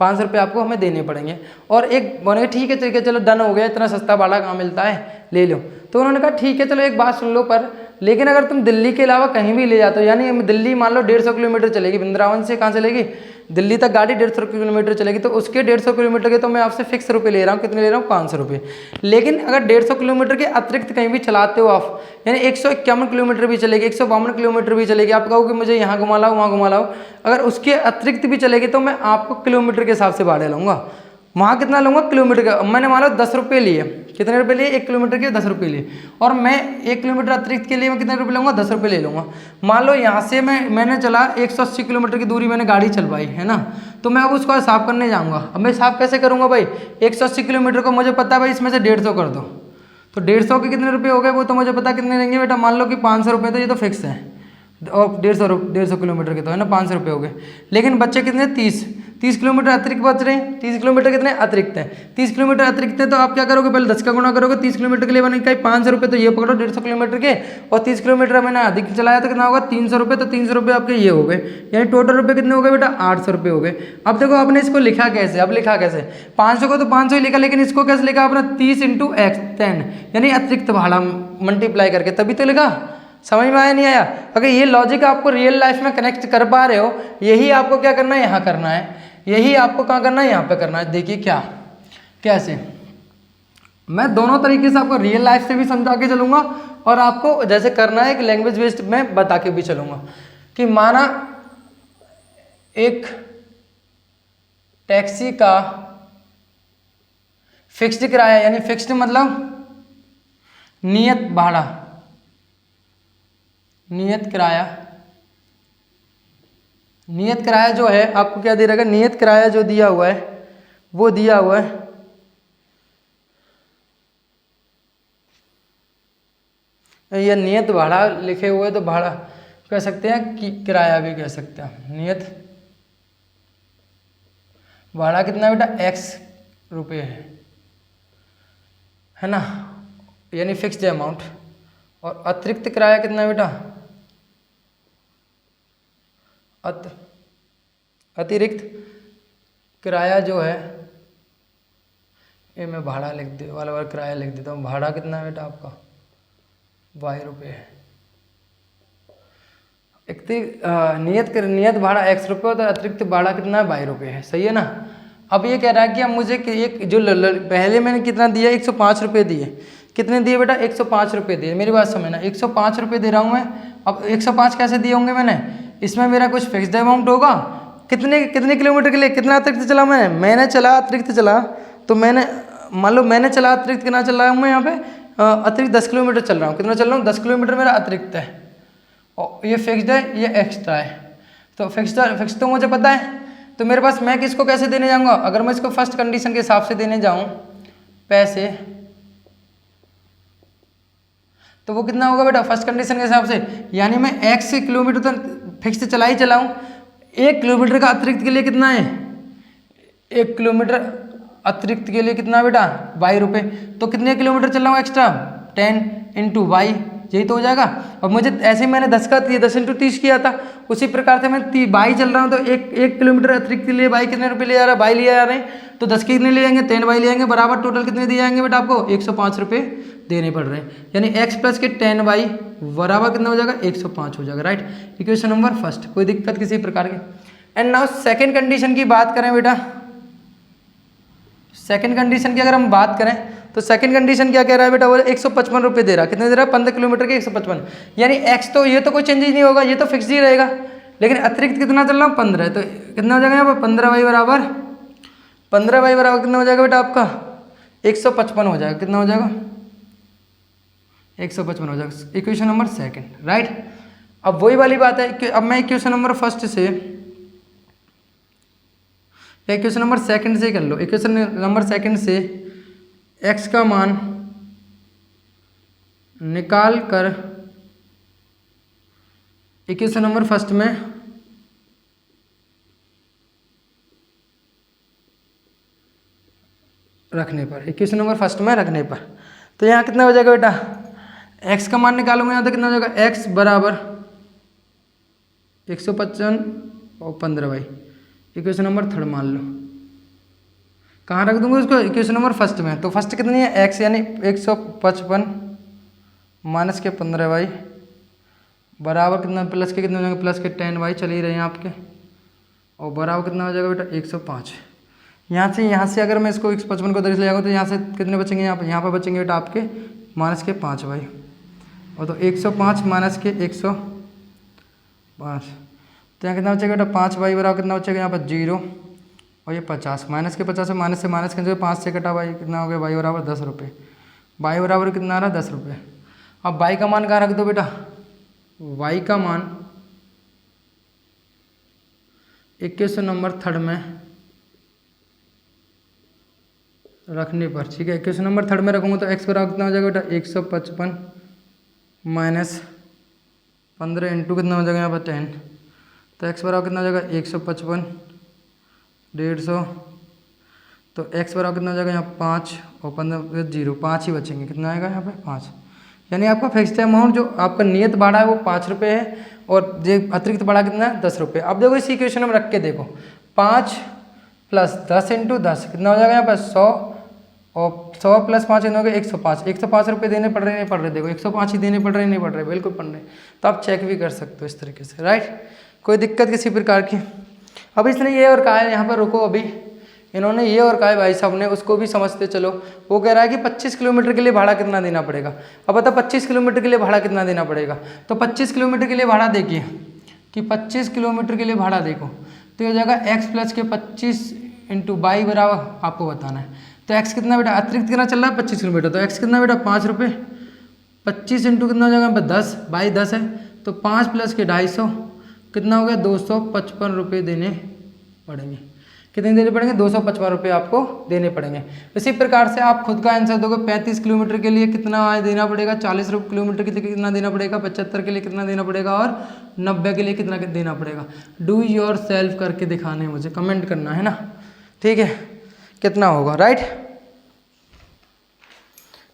500 रुपये आपको हमें देने पड़ेंगे। और एक बोले ठीक है चलो डन हो गया, इतना सस्ता भाड़ा कहाँ मिलता है, ले लो। तो उन्होंने कहा ठीक है चलो एक बात सुन लो, पर लेकिन अगर तुम दिल्ली के अलावा कहीं भी ले जाते हो, यानी दिल्ली मान लो 150 किलोमीटर चलेगी, वृंदावन से कहाँ चलेगी, दिल्ली तक गाड़ी 150 किलोमीटर चलेगी, तो उसके 150 किलोमीटर के तो मैं आपसे फिक्स रुपये ले रहा हूँ। कितने ले रहा हूँ, 500 रुपये। लेकिन अगर 150 किलोमीटर के अतिरिक्त कहीं भी चलाते हो आप, यानी 151 किलोमीटर भी चलेगी, 152 किलोमीटर भी चलेगी, आप कहो कि मुझे यहाँ घुमा लाओ वहाँ घुमा लाओ, अगर उसके अतिरिक्त भी चलेगी तो मैं आपको किलोमीटर के हिसाब से भाड़े लूँगा। वहाँ कितना लूँगा, किलोमीटर का। मैंने मान लो 10 रुपये लिए, कितने रुपये लिए, 1 किलोमीटर के 10 रुपये लिए, और मैं 1 किलोमीटर अतिरिक्त के लिए मैं कितने रुपये लूँगा, 10 रुपये ले लूँगा। मान लो यहाँ से मैंने चला 180 किलोमीटर की दूरी मैंने गाड़ी चलवाई है ना, तो मैं अब उसको हिसाब करने जाऊँगा। अब मैं हिसाब कैसे करूँगा भाई, 180 किलोमीटर को मुझे पता है भाई इसमें से 150 कर दो, तो 150 के कितने रुपये हो गए वो तो मुझे पता कितने लेंगे बेटा। मान लो कि 500 रुपये, तो ये तो फिक्स है, और 150 किलोमीटर के तो है ना 500 रुपये हो गए। लेकिन बच्चे कितने 30 किलोमीटर अतिरिक्त बच रहे हैं। 30 किलोमीटर कितने अतिरिक्त हैं, 30 किलोमीटर अतिरिक्त है तो आप क्या करोगे, पहले 10 का गुणा करोगे। 30 किलोमीटर के लिए बने कहीं 500 रुपये, तो ये पकड़ो 150 किलोमीटर के, और 30 किलोमीटर मैंने अधिक चलाया तो कितना होगा 300 रुपये। तो 300 रुपये आपके ये हो गए, यानी टोटल रुपये कितने हो गए बेटा 800 रुपये हो गए। अब देखो आपने इसको लिखा कैसे, अब लिखा कैसे 500 को तो 500 ही लिखा, लेकिन इसको कैसे लिखा आपने 30 × x 10 यानी अतिरिक्त भाड़ा मल्टीप्लाई करके, तभी तो लिखा। समझ में आया नहीं आया? अगर ये लॉजिक आपको रियल लाइफ में कनेक्ट कर पा रहे हो, यही आपको क्या करना है यहाँ करना है, यही आपको कहाँ करना है यहाँ पे करना है। देखिए क्या कैसे, मैं दोनों तरीके से आपको रियल लाइफ से भी समझा के चलूँगा और आपको जैसे करना है एक लैंग्वेज बेस्ड में बता के भी चलूँगा। कि माना एक टैक्सी का फिक्स्ड किराया, यानी फिक्स्ड मतलब नियत भाड़ा, नियत किराया जो है आपको क्या दे रहेगा, नियत किराया जो दिया हुआ है वो दिया हुआ है या नियत भाड़ा लिखे हुए, तो भाड़ा कह सकते हैं कि किराया भी कह सकते हैं। नियत भाड़ा कितना बेटा x रुपये है ना, यानी फिक्स्ड अमाउंट। और अतिरिक्त किराया कितना बेटा, अतिरिक्त किराया जो है, ये मैं भाड़ा लिख दे वाला किराया लिख देता हूँ। भाड़ा कितना है बेटा आपका y रुपये है। नियत भाड़ा x रुपये और अतिरिक्त भाड़ा कितना है y रुपये है, सही है ना। अब ये कह रहा है कि अब मुझे एक जो पहले मैंने कितना दिया 105 रुपये दिए, कितने दिए बेटा 105 रुपये दिए। मेरी बात समझना, 105 रुपये दे रहा हूँ मैं। अब 105 कैसे दिए होंगे मैंने, इसमें मेरा कुछ फिक्स्ड अमाउंट होगा, कितने किलोमीटर के लिए कितना अतिरिक्त चला मैंने चला अतिरिक्त चला, तो मैंने मान लो मैंने चला अतिरिक्त कितना चल रहा हूँ मैं यहाँ पे, अतिरिक्त 10 किलोमीटर चल रहा हूँ। कितना चल रहा हूँ 10 किलोमीटर मेरा अतिरिक्त है, और ये फिक्स्ड है ये एक्स्ट्रा है। तो फिक्स तो मुझे पता है, तो मेरे पास मैं किसको कैसे देने जाऊँगा, अगर मैं इसको फर्स्ट कंडीशन के हिसाब से देने जाऊँ पैसे, तो वो कितना होगा बेटा फर्स्ट कंडीशन के हिसाब से, यानी मैं x किलोमीटर तो फिक्स चला ही चलाऊँ, 1 किलोमीटर का अतिरिक्त के लिए कितना है, 1 किलोमीटर अतिरिक्त के लिए कितना बेटा y रुपये। तो कितने किलोमीटर चल रहा हूँ एक्स्ट्रा 10 × y, यही तो हो जाएगा। और मुझे ऐसे ही मैंने 10 × 30 किया था, उसी प्रकार से मैं y चल रहा हूँ, तो एक किलोमीटर अतिरिक्त के लिए y कितने रुपये ले जा रहा है, y लिया जा रहे हैं, तो 10 के कितने ले जाएंगे 10 y ले जाएंगे, बराबर टोटल कितने दिए जाएंगे बेटा आपको 105 रुपये देने पड़ रहे हैं। यानी x प्लस के 10 y बराबर कितना हो जाएगा 105 हो जाएगा, राइट। इक्वेशन नंबर फर्स्ट, कोई दिक्कत किसी प्रकार की। एंड नाउ सेकेंड कंडीशन की बात करें बेटा, सेकेंड कंडीशन की अगर हम बात करें तो सेकंड कंडीशन क्या कह रहा है बेटा, वो 155 रुपये दे रहा है। कितने दे रहा है 15 किलोमीटर के 155, यानी x तो ये तो कोई चेंज ही नहीं होगा, ये तो फिक्स ही रहेगा, लेकिन अतिरिक्त कितना चल रहा हूँ 15 है, तो कितना हो जाएगा यहाँ पर 15y बराबर कितना हो जाएगा बेटा आपका 155 हो जाएगा। कितना हो जाएगा 155 हो जाएगा, इक्वेशन नंबर सेकंड, राइट। अब वही वाली बात है कि अब मैं इक्वेशन नंबर फर्स्ट से इक्वेशन नंबर सेकंड से कर लो। इक्वेशन नंबर सेकंड से x का मान निकाल कर इक्वेशन नंबर फर्स्ट में रखने पर, इक्वेशन नंबर फर्स्ट में रखने पर, तो यहाँ कितना हो जाएगा बेटा, x का मान निकालूंगा यहाँ तो कितना हो जाएगा x बराबर 155 और 15y, इक्वेशन नंबर थर्ड मान लो। कहाँ रख दूंगा उसको, इक्वेशन नंबर फर्स्ट में। तो फर्स्ट कितनी है x, यानी 155 माइनस के 15y बराबर कितना प्लस के कितना हो जाएगा, प्लस के 10y चल ही रहे हैं आपके, और बराबर कितना हो जाएगा बेटा 105। यहाँ से अगर मैं इसको 155 को इधर ले जाऊँगा तो यहाँ से कितने बचेंगे, यहाँ पर बचेंगे बेटा आपके माइनस के 5y, और तो 105 माइनस के 105, तो यहाँ कितना बचेगा बेटा 5y बराबर कितना बचेगा यहाँ पर 0, और ये 50 माइनस के 50 से माइनस के 5 से कटा y कितना हो गया, y बराबर 10 रुपये, y बराबर कितना आ रहा है 10 रुपये। अब y का मान कहाँ रख दो बेटा, y का मान इक्वेशन नंबर थर्ड में रखने पर, ठीक है। इक्वेशन नंबर थर्ड में रखूँगा तो x बराबर कितना हो जाएगा बेटा 155 माइनस 15 इंटू कितना हो जाएगा यहाँ पर 10, तो x बराबर कितना हो जाएगा 155, 150, तो x बराबर कितना हो जाएगा यहाँ 5 और 15 0, 5 ही बचेंगे, कितना आएगा यहाँ पे 5। यानी आपका फिक्स्ड अमाउंट जो आपका नियत भाड़ा है वो 5 रुपये है और जो अतिरिक्त भाड़ा कितना है 10 रुपये। अब देखो इस इक्वेशन में रख के देखो 5 प्लस 10 इंटू 10 कितना हो जाएगा यहाँ पर 100 और 100 प्लस 5 कितना हो गया 105। 105 रुपये देने पड़ रहे नहीं पड़ रहे, देखो 105 ही देने पड़ रहे नहीं पड़ रहे, बिल्कुल पड़ रहे। तो आप चेक भी कर सकते हो इस तरीके से, राइट। कोई दिक्कत किसी प्रकार की। अब इसने ये और कहा है यहाँ पर रुको, अभी इन्होंने ये और कहा है भाई साहब ने, उसको भी समझते चलो। वो कह रहा है कि 25 किलोमीटर के लिए भाड़ा कितना देना पड़ेगा। अब बता 25 किलोमीटर के लिए भाड़ा कितना देना पड़ेगा। तो 25 किलोमीटर के लिए भाड़ा देखिए कि 25 किलोमीटर के लिए भाड़ा देखो तो ये हो जाएगा x प्लस के 25 इंटू बाई बराबर आपको बताना है। तो x कितना बेटा अतिरिक्त कितना चल रहा है 25 किलोमीटर, तो x कितना बेटा 5 रुपये, 25 इंटू कितना हो जाएगा 10 बाई 10 है, तो 5 प्लस के 250 कितना हो गया 255 रुपये देने पड़ेंगे। कितने देने पड़ेंगे 255 रुपये आपको देने पड़ेंगे। इसी प्रकार से आप खुद का आंसर दोगे 35 किलोमीटर के लिए कितना देना पड़ेगा, 40 किलोमीटर के लिए कितना देना पड़ेगा, 75 के लिए कितना देना पड़ेगा और 90 के लिए कितना देना पड़ेगा। डू योर सेल्फ करके दिखाने हैं मुझे, कमेंट करना है ना, ठीक है, कितना होगा, राइट।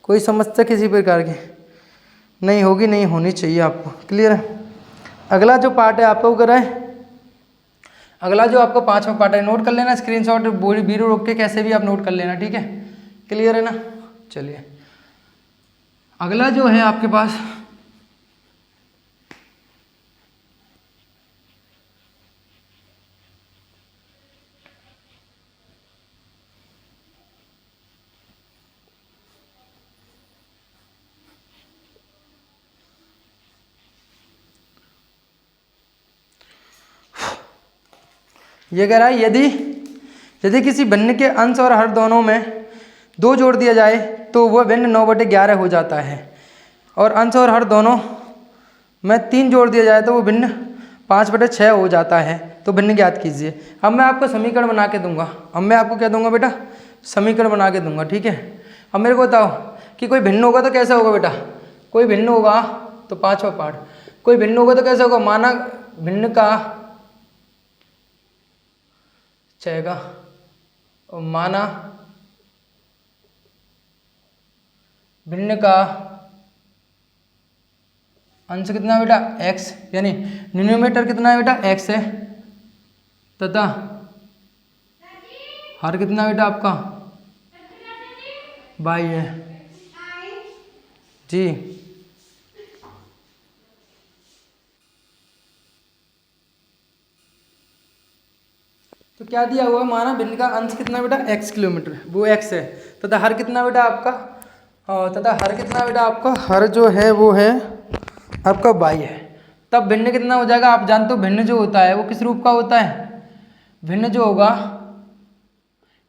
कोई समस्या किसी प्रकार की नहीं होगी, नहीं होनी चाहिए आपको, क्लियर है। अगला जो पार्ट है आपका वो कराए, अगला जो आपको 5वां पार्ट है नोट कर लेना, स्क्रीनशॉट वीडियो रोक के कैसे भी आप नोट कर लेना, ठीक है, क्लियर है ना। चलिए अगला जो है आपके पास ये कह रहा है यदि किसी भिन्न के अंश और हर दोनों में 2 जोड़ दिया जाए तो वह भिन्न 9/11 हो जाता है, और अंश और हर दोनों में 3 जोड़ दिया जाए तो वो भिन्न 5/6 हो जाता है। तो भिन्न ज्ञात कीजिए। अब मैं आपको समीकरण बना के दूंगा, अब मैं आपको क्या दूंगा बेटा, समीकरण बना के दूंगा, ठीक है। अब मेरे को बताओ कि कोई भिन्न होगा तो कैसा होगा बेटा, कोई भिन्न होगा तो 5वां पार्ट, कोई भिन्न होगा तो कैसा होगा, माना भिन्न का चलेगा और माना भिन्न का अंश कितना बेटा x, यानी न्यूमरेटर कितना है बेटा x है, तथा हर कितना बेटा आपका y है जी। तो क्या दिया हुआ है, माना भिन्न का अंश कितना बेटा x किलोमीटर, वो x है, तथा हर कितना बेटा आपका, तथा हर कितना बेटा आपका, हर जो है वो है आपका y है। तब भिन्न कितना हो जाएगा, आप जानते हो भिन्न जो होता है वो किस रूप का होता है, भिन्न जो होगा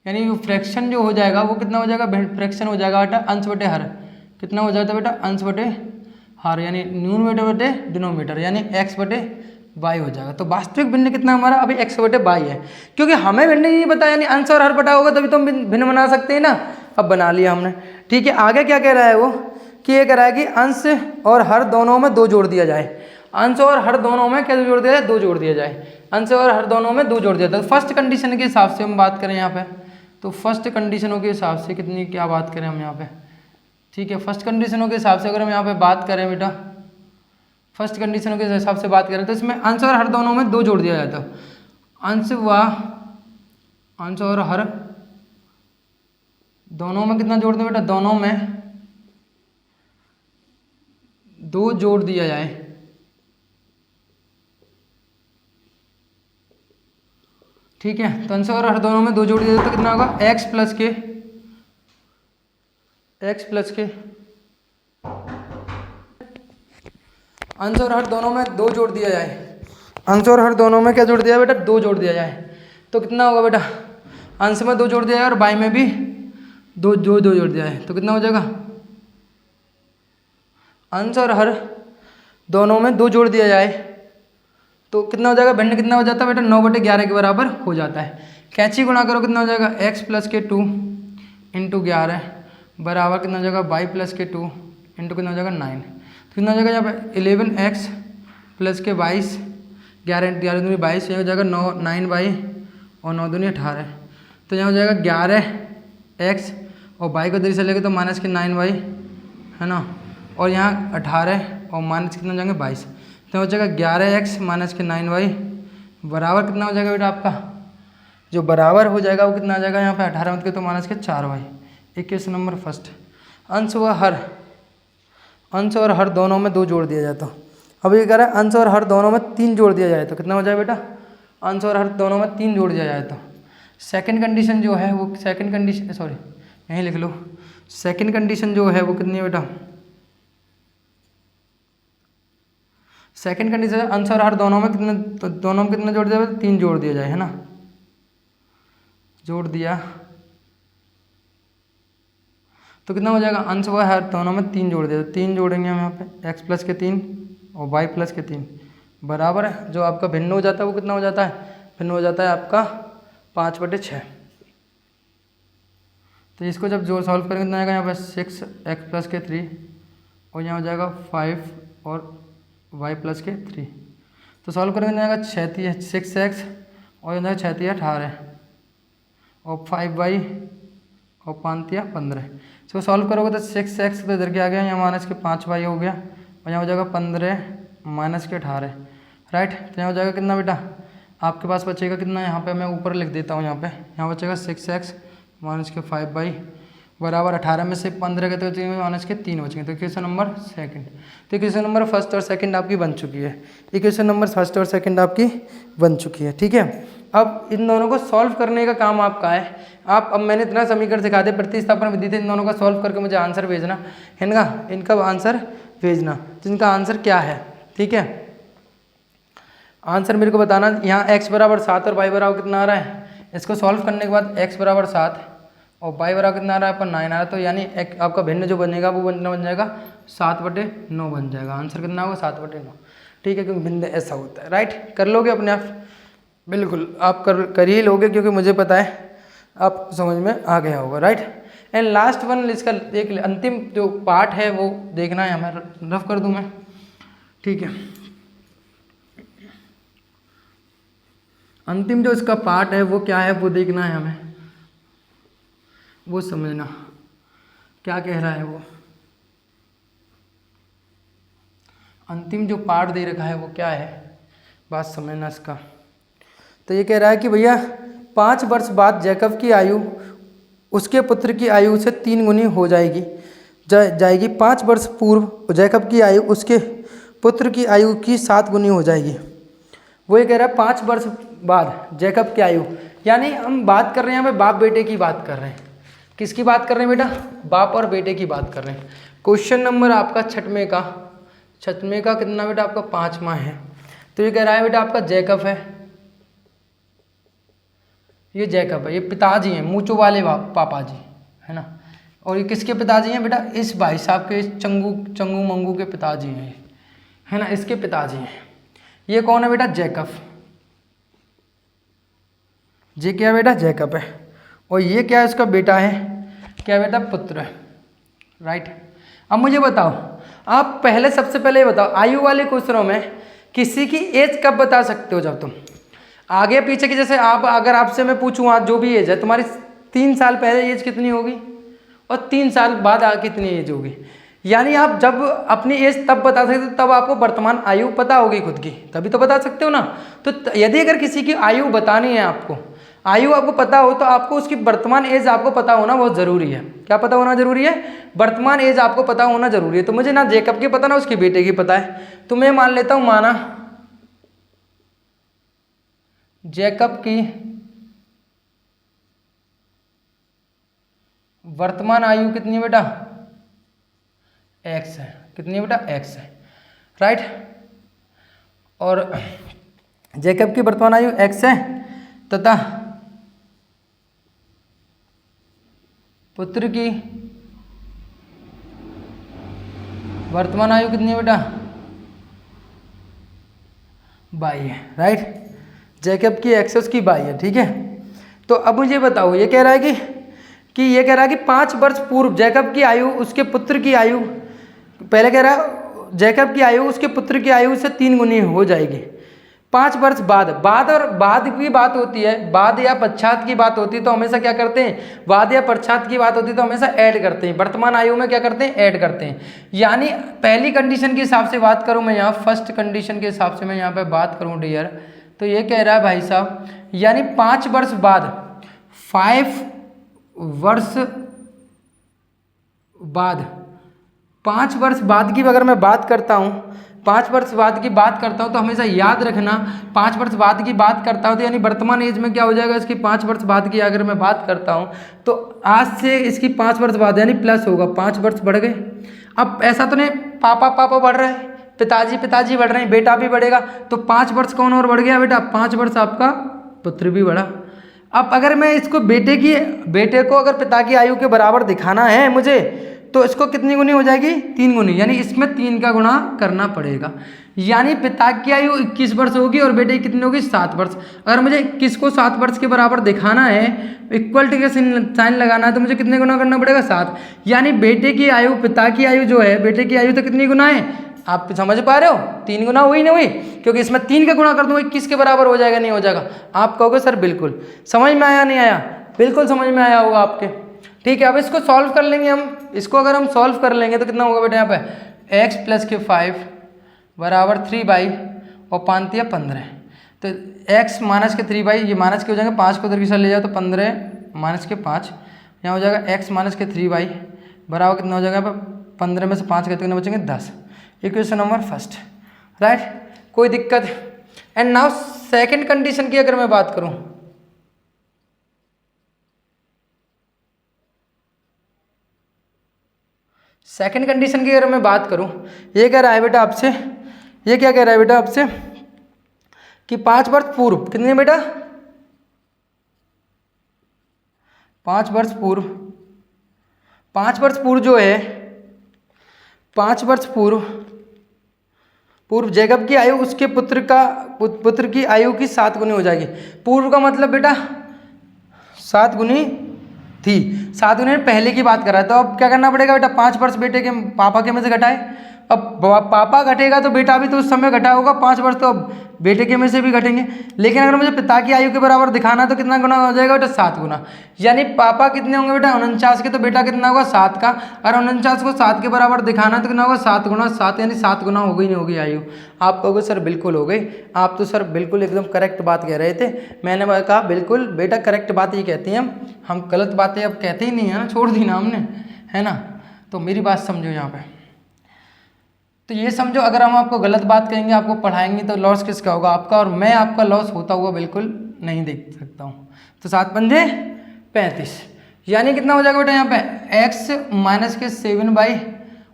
यानी फ्रैक्शन जो हो जाएगा वो कितना हो जाएगा, फ्रैक्शन हो जाएगा बेटा अंश बटे हर, कितना हो जाता है बेटा अंश बटे हर, यानी न्यूमरेटर बटे डिनोमिनेटर, यानी x बटे y हो जाएगा। तो वास्तविक भिन्न कितना हमारा अभी x बटे y है, क्योंकि हमें भिन्न नहीं पता, यानी अंश और हर बटा होगा तभी तो हम भिन्न बना सकते हैं ना। अब बना लिया हमने, ठीक है। आगे क्या कह रहा है वो, कि ये कह रहा है कि अंश और हर दोनों में 2 जोड़ दिया जाए, अंश और हर दोनों में क्या जोड़ दिया जाए, 2 जोड़ दिया जाए, अंश और हर दोनों में 2 जोड़ दिया जाए। तो फर्स्ट कंडीशन के हिसाब से हम बात करें यहाँ पे, तो फर्स्ट कंडीशनों के हिसाब से कितनी क्या बात करें हम यहाँ पे, ठीक है। फर्स्ट कंडीशनों के हिसाब से अगर हम यहाँ पे बात करें बेटा, फर्स्ट कंडीशनों के हिसाब से बात करें तो इसमें अंश और हर दोनों में 2 जोड़ दिया जाता है। अंश और हर दोनों में कितना जोड़ दें बेटा, दोनों में 2 जोड़ दिया जाए, ठीक है। तो अंश और हर दोनों में 2 जोड़ दिया जाए तो कितना होगा x प्लस के अंश और हर दोनों में 2 जोड़ दिया जाए, अंश और हर दोनों में क्या जोड़ दिया बेटा, 2 जोड़ दिया जाए तो कितना होगा बेटा, अंश में 2 जोड़ दिया जाए और y में भी 2 जोड़ दिया जाए तो कितना हो जाएगा, अंश और हर दोनों में 2 जोड़ दिया जाए तो कितना हो जाएगा, भिन्न कितना हो जाता है बेटा 9/11 के बराबर हो जाता है। कैंची गुणा करो कितना हो जाएगा, x प्लस के 2 इंटू 11 बराबर कितना हो जाएगा y प्लस के 2 इंटू कितना हो जाएगा 9, कितना हो जाएगा यहाँ पे 11x प्लस के 22, 11 दूनी 22, यहाँ हो जाएगा 9 बाई और 9 दूनी 18। तो यहाँ हो जाएगा 11x और बाई को इधर से लेके तो माइनस के 9 बाई, है ना, और यहाँ 18 और माइनस कितना हो जाएंगे 22। तो हो जाएगा 11x माइनस के 9 बाई बराबर कितना हो जाएगा बेटा आपका, जो बराबर हो जाएगा वो कितना आ जाएगा यहाँ पे 18 मत के तो माइनस के 4 बाई। Equation number first. अंश और हर दोनों में 2 जोड़ दिया जाए तो, अब ये कह रहा है अंश और हर दोनों में 3 जोड़ दिया जाए तो कितना हो जाए बेटा, अंश और हर दोनों में 3 जोड़ दिया जाए तो सेकंड कंडीशन जो है वो यहीं लिख लो। सेकंड कंडीशन जो है वो कितनी है बेटा, सेकंड कंडीशन अंश और हर दोनों में कितने, तो दोनों में कितना जोड़ दिया जाए, 3 जोड़ दिया जाए, है ना, जोड़ दिया तो कितना हो जाएगा, अंश व हर दोनों में 3 जोड़ दिया, 3 जोड़ेंगे हम यहाँ पे x प्लस के 3 और y प्लस के 3 बराबर है, जो आपका भिन्न हो जाता है वो कितना हो जाता है, भिन्न हो जाता है आपका 5/6। तो इसको जब जोड़ सॉल्व करेंगे कितना आएगा यहाँ पे 6x प्लस के 3 और यहाँ हो जाएगा 5 और y प्लस के 3। तो सॉल्व करेंगे कितना आएगा 6x और यहाँ 6 18 और 5y और 5 15। इसको सॉल्व करोगे तो 6x तो इधर के आ गया, यहाँ माइनस के 5y हो गया और यहाँ हो जाएगा 15 माइनस के 18, राइट। तो यहाँ हो जाएगा कितना बेटा, आपके पास बचेगा कितना, यहाँ पे मैं ऊपर लिख देता हूँ, यहाँ बचेगा 6x माइनस के 5y बराबर 18 में से 15 के तो माइनस के 3 बचेंगे। तो इक्वेशन नंबर सेकंड, तो इक्वेशन नंबर फर्स्ट और सेकंड आपकी बन चुकी है, इक्वेशन नंबर फर्स्ट और सेकंड आपकी बन चुकी है, ठीक है। अब इन दोनों को सॉल्व करने का काम आपका है। अब मैंने इतना समीकरण सिखा दे, प्रतिस्थापन विधि से इन दोनों का सॉल्व करके मुझे आंसर भेजना, इनका आंसर भेजना, जिनका आंसर क्या है, ठीक है। आंसर मेरे को बताना, यहाँ x बराबर 7 और y बराबर कितना आ रहा है, इसको सॉल्व करने के बाद x बराबर 7 और y बराबर कितना आ रहा है आपका 9 आ रहा है, तो यानी आपका भिन्न जो बनेगा वो बन जाएगा 7/9 बन जाएगा। आंसर कितना होगा 7/9, ठीक है, क्योंकि भिन्न ऐसा होता है, राइट। कर लोगे अपने आप, बिल्कुल आप कर ही लोगे, क्योंकि मुझे पता है आप समझ में आ गया होगा, राइट। एंड लास्ट वन, इसका एक अंतिम जो पार्ट है वो देखना है हमें, रफ कर दूं मैं, ठीक है। अंतिम जो इसका पार्ट है वो क्या है वो देखना है हमें, वो समझना क्या कह रहा है वो। अंतिम जो पार्ट दे रखा है वो क्या है, बात समझना इसका। तो ये कह रहा है कि भैया 5 वर्ष बाद जैकब की आयु उसके पुत्र की आयु से 3 गुनी हो जाएगी। 5 वर्ष पूर्व जैकब की आयु उसके पुत्र की आयु की 7 गुनी हो जाएगी। वो ये कह रहा है 5 वर्ष बाद जैकब की आयु, यानी हम बात कर रहे हैं यहाँ पे बाप बेटे की बात कर रहे हैं। किसकी बात कर रहे हैं बेटा, बाप और बेटे की बात कर रहे हैं। क्वेश्चन नंबर आपका छठवें का कितना बेटा आपका 5वां है। तो ये कह रहा है बेटा आपका जैकब है, ये जैकब है, ये पिताजी हैं, मूचो वाले पापा जी, है ना। और ये किसके पिताजी हैं बेटा, इस भाई साहब के, इस चंगू मंगू के पिताजी हैं, है ना, इसके पिताजी हैं। ये कौन है बेटा, जैकब, ये क्या बेटा जैकब है, और ये क्या है इसका बेटा है, क्या बेटा पुत्र है, राइट। अब मुझे बताओ, आप पहले सबसे पहले ये बताओ, आयु वाले क्वेश्चनों में किसी की एज कब बता सकते हो, जब तुम आगे पीछे की, जैसे आप अगर आपसे मैं पूछूँ आज जो भी एज है तुम्हारी, 3 साल पहले एज कितनी होगी और 3 साल बाद कितनी एज होगी, यानी आप जब अपनी एज तब बता सकते हो तब आपको वर्तमान आयु पता होगी खुद की, तभी तो बता सकते हो ना। तो यदि अगर किसी की आयु बतानी है आपको, आयु आपको पता हो, तो आपको उसकी वर्तमान एज आपको पता होना बहुत ज़रूरी है। क्या पता होना ज़रूरी है, वर्तमान एज आपको पता होना ज़रूरी है। तो मुझे ना जैकब की पता ना उसके बेटे की पता है, तो मैं मान लेता हूँ, माना जैकब की वर्तमान आयु कितनी बेटा, x है, कितनी बेटा x है, राइट। और जैकब की वर्तमान आयु x है तथा पुत्र की वर्तमान आयु कितनी है बेटा, y है, राइट। जैकब की x है, उसकी y है, ठीक है। तो अब मुझे बताओ, ये कह रहा है कि ये कह रहा है कि 5 वर्ष पूर्व जैकब की आयु उसके पुत्र की आयु, पहले कह रहा है जैकब की आयु उसके पुत्र की आयु से 3 गुनी हो जाएगी। 5 वर्ष बाद, बाद और बाद की बात होती है, बाद या पश्चात की बात होती है तो हमेशा क्या करते हैं, बाद या पश्चात की बात होती है तो हमेशा ऐड करते हैं, वर्तमान आयु में क्या करते हैं, ऐड करते हैं। यानी पहली कंडीशन के हिसाब से बात करूं मैं यहाँ, फर्स्ट कंडीशन के हिसाब से मैं यहाँ पे बात करूं डियर, तो ये कह रहा है भाई साहब, यानी 5 वर्ष बाद, 5 वर्ष बाद, 5 वर्ष बाद की अगर मैं बात करता हूँ, 5 वर्ष बाद की बात करता हूँ तो हमेशा याद रखना, 5 वर्ष बाद की बात करता हूँ तो यानी वर्तमान एज में क्या हो जाएगा, इसकी 5 वर्ष बाद की अगर मैं बात करता हूँ तो आज से इसकी 5 वर्ष बाद यानी प्लस होगा, 5 वर्ष बढ़ गए। अब ऐसा तो नहीं पापा पापा बढ़ रहे हैं, पिताजी पिताजी बढ़ रहे हैं, बेटा भी बढ़ेगा, तो 5 वर्ष कौन और बढ़ गया बेटा, 5 वर्ष आपका पुत्र भी बढ़ा। अब अगर मैं इसको बेटे को अगर पिता की आयु के बराबर दिखाना है मुझे, तो इसको कितनी गुनी हो जाएगी, 3 गुनी, यानी इसमें 3 का गुणा करना पड़ेगा। यानी पिता की आयु 21 वर्ष होगी और बेटे की कितनी होगी, 7 वर्ष। अगर मुझे 21 को 7 वर्ष के बराबर दिखाना है, इक्वल टू का साइन लगाना है, तो मुझे कितने गुना करना पड़ेगा, 7। यानी बेटे की आयु पिता की आयु जो है, बेटे की आयु तो कितनी गुना है, आप समझ पा रहे हो, 3 गुना हुई नहीं हुई, क्योंकि इसमें 3 का गुणा कर दूंगा 21 के बराबर हो जाएगा, नहीं हो जाएगा। आप कहोगे सर बिल्कुल समझ में आया, नहीं आया, बिल्कुल समझ में आया होगा आपके। ठीक है, अब इसको सॉल्व कर लेंगे हम, इसको अगर हम सॉल्व कर लेंगे तो कितना होगा बेटा, यहाँ पे x प्लस के 5 बराबर 3 और 5 या 15, तो x माइनस के 3 ये माइनस के हो जाएंगे, 5 को उधर की साइड ले जाओ तो 15 माइनस के 5, यहाँ हो जाएगा x माइनस के 3 बराबर कितना हो जाएगा, 15 में से 5 कितने बचेंगे, 10। इक्वेशन नंबर फर्स्ट, राइट, कोई दिक्कत। एंड नाउ सेकेंड कंडीशन की अगर मैं बात करूँ, सेकेंड कंडीशन की अगर मैं बात करूं, ये कह रहा है बेटा आपसे, ये क्या कह रहा है बेटा आपसे कि 5 वर्ष पूर्व, कितने बेटा, 5 वर्ष पूर्व, 5 वर्ष पूर्व जो है, 5 वर्ष पूर्व जैकब की आयु उसके पुत्र की आयु की 7 गुनी हो जाएगी। पूर्व का मतलब बेटा 7 गुनी थी, 7 गुनी पहले की बात कर रहा है, तो अब क्या करना पड़ेगा बेटा, 5 वर्ष बेटे के पापा के में से घटाए, अब पापा घटेगा तो बेटा भी तो उस समय घटा होगा, 5 वर्ष तो अब बेटे के में से भी घटेंगे। लेकिन अगर मुझे पिता की आयु के बराबर दिखाना तो कितना गुना हो जाएगा बेटा, 7 गुना। यानी पापा कितने होंगे बेटा, 49 के, तो बेटा कितना होगा, 7 का। और 49 को 7 के बराबर दिखाना तो कितना होगा, 7 गुना 7, यानी 7 गुना हो गई, नहीं होगी आयु। आप कहोगे सर बिल्कुल हो गई, आप तो सर बिल्कुल एकदम करेक्ट बात कह रहे थे। मैंने कहा बिल्कुल बेटा करेक्ट बात ही कहती हैं हम गलत बातें अब कहते ही नहीं है ना, छोड़ दी ना हमने, है ना। तो मेरी बात समझो यहाँ पे, तो ये समझो अगर हम आपको गलत बात कहेंगे, आपको पढ़ाएंगे, तो लॉस किसका होगा, आपका, और मैं आपका लॉस होता हुआ बिल्कुल नहीं देख सकता हूँ। तो 7 पंजे 35, यानी कितना हो जाएगा बेटा यहाँ पे, x माइनस के 7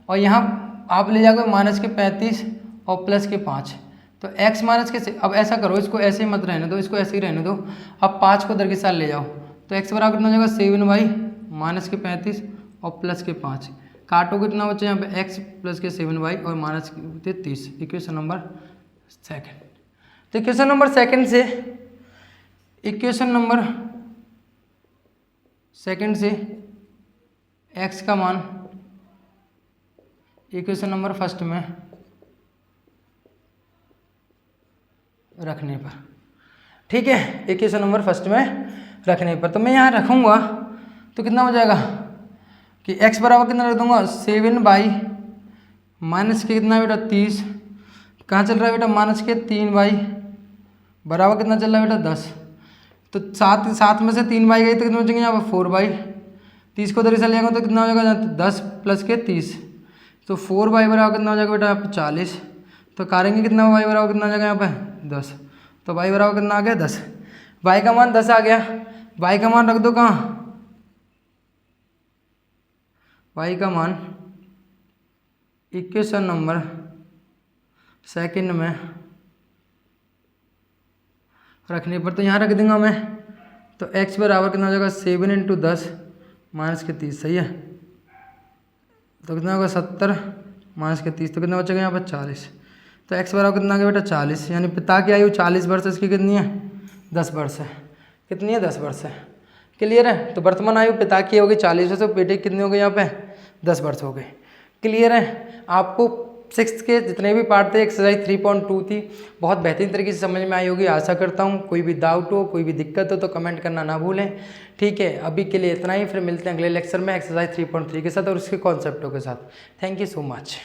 और यहाँ आप ले जाओगे माइनस के 35 और प्लस के 5, तो x माइनस के अब ऐसा करो, इसको ऐसे ही मत रहने दो, इसको ऐसे ही रहने दो, अब 5 को इधर के साथ ले जाओ, तो x बराबर कितना हो जाएगा, 7 माइनस के 35 और प्लस के 5, काटो कितना बच्चे यहाँ पे, x प्लस के 7 और माइनस के 30। इक्वेशन नंबर सेकंड, तो इक्वेशन नंबर सेकंड से, इक्वेशन नंबर सेकंड से x का मान इक्वेशन नंबर फर्स्ट में रखने पर, ठीक है, इक्वेशन नंबर फर्स्ट में रखने पर, तो मैं यहाँ रखूँगा तो कितना हो जाएगा कि x बराबर कितना रख दूंगा, 7 माइनस के कितना बेटा 30, कहाँ चल रहा है बेटा, माइनस के 3 बराबर कितना चल रहा है बेटा 10, तो 7 में से 3 गई तो कितना बचेंगे यहाँ पर 4 30 को उधर से ले जाएंगे तो कितना हो जाएगा 10 प्लस के 30, तो 4 बराबर कितना हो जाएगा बेटा यहाँ पर 40, तो करेंगे कितना y बराबर कितना आ जाएगा यहाँ पे 10, तो y बराबर कितना आ गया 10, y का मान 10 आ गया, y का मान रख दो कहाँ, y का मान इक्वेशन नंबर सेकंड में रखने पर, तो यहाँ रख दूंगा मैं, तो x बराबर कितना हो जाएगा 7 × 10 माइनस के 30, सही है, तो कितना होगा 70 माइनस के 30, तो कितना बचेगा यहाँ पर 40, तो x बराबर कितना आ गया बेटा 40, यानी पिता की आयु 40 वर्ष, इसकी कितनी है 10 वर्ष है, कितनी है 10 वर्ष है, क्लियर है। तो वर्तमान आयु पिता की हो गई 40 वर्ष, तो बेटे की कितनी हो गई यहाँ पे 10 वर्ष हो गए, क्लियर है। आपको सिक्स्थ के जितने भी पार्ट थे, एक्सरसाइज 3.2 थी, बहुत बेहतरीन तरीके से समझ में आई होगी आशा करता हूँ। कोई भी डाउट हो, कोई भी दिक्कत हो तो कमेंट करना ना भूलें। ठीक है, अभी के लिए इतना ही, फिर मिलते हैं अगले लेक्चर में एक्सरसाइज 3.3 के साथ और उसके कॉन्सेप्टों के साथ। Thank you so much.